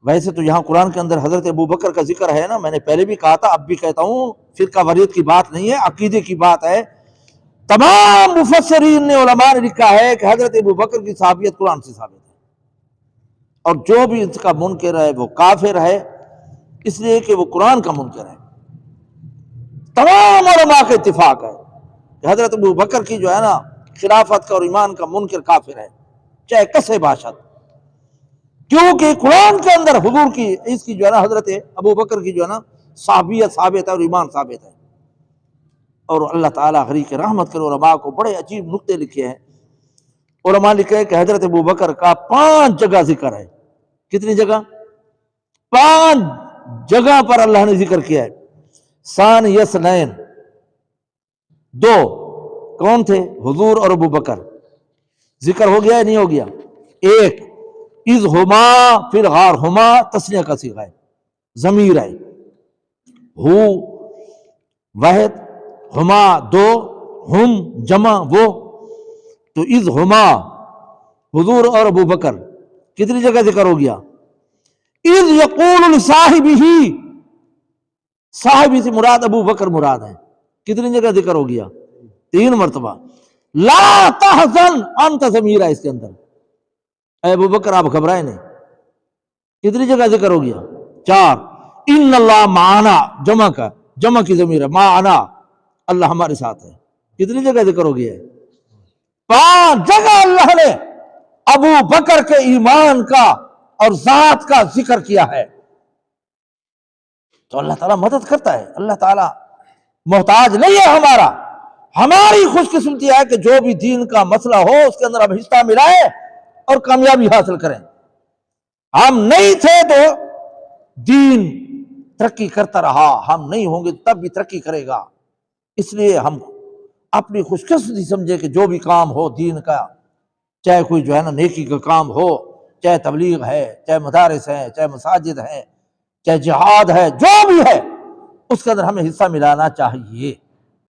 ویسے تو یہاں قرآن کے اندر حضرت ابو بکر کا ذکر ہے نا، میں نے پہلے بھی کہا تھا، اب بھی کہتا ہوں، فرقہ واریت کی بات نہیں ہے، عقیدے کی بات ہے۔ تمام مفسرین نے، علماء نے لکھا ہے کہ حضرت ابو بکر کی صحابیت قرآن سے ثابت ہے، اور جو بھی اس کا منکر ہے وہ کافر ہے، اس لیے کہ وہ قرآن کا منکر ہے۔ تمام علماء کا اتفاق ہے کہ حضرت ابو بکر کی جو ہے نا خلافت کا اور ایمان کا منکر کافر ہے، چاہے کسے باشد، کیونکہ قرآن کے اندر حضور کی، اس کی جو ہے نا حضرت ابو بکر کی جو ہے نا صحابیت ثابت ہے اور ایمان ثابت ہے۔ اور اللہ تعالیٰ غریق رحمت کرے، علماء کو بڑے عجیب نکتے لکھے ہیں۔ علماء لکھے ہیں کہ حضرت ابو بکر کا 5 جگہ ذکر ہے۔ کتنی جگہ؟ 5 جگہ پر اللہ نے ذکر کیا ہے۔ ثانی اثنین، 2 کون تھے؟ حضور اور ابو بکر، ذکر ہو گیا ہے نہیں ہو گیا؟ 1 اذ ہما فی الغار، ہما تسنیہ کا صیغہ ہے، ضمیر ہے، ہو واحد، ہما 2، ہم جمع وہ، تو اذ ہما حضور اور ابو بکر کتنی جگہ ذکر ہو گیا؟ اذ یقول لصاحبہ، صاحبی سے مراد ابو بکر مراد ہے، کتنی جگہ ذکر ہو گیا؟ 3 مرتبہ۔ لا تحزن، انت ضمیر ہے اس کے اندر، اے ابو بکر آپ گھبرائے نہیں، کتنی جگہ ذکر ہو گیا؟ 4۔ ان اللہ معنا، جمع کی ضمیر ہے، معنا اللہ ہمارے ساتھ ہے، کتنی جگہ ذکر ہو گیا ہے؟ 5 جگہ اللہ نے ابو بکر کے ایمان کا اور ذات کا ذکر کیا ہے۔ تو اللہ تعالیٰ مدد کرتا ہے، اللہ تعالیٰ محتاج نہیں ہے ہمارا۔ ہماری خوش قسمتی ہے کہ جو بھی دین کا مسئلہ ہو اس کے اندر ہم حصہ ملائیں اور کامیابی حاصل کریں۔ ہم نہیں تھے تو دین ترقی کرتا رہا، ہم نہیں ہوں گے تب بھی ترقی کرے گا۔ اس لیے ہم اپنی خوش قسمتی سمجھے کہ جو بھی کام ہو دین کا، چاہے کوئی جو ہے نا نیکی کا کام ہو، چاہے تبلیغ ہے، چاہے مدارس ہے، چاہے مساجد ہے، چاہے جہاد ہے، جو بھی ہے اس کے اندر ہمیں حصہ ملانا چاہیے۔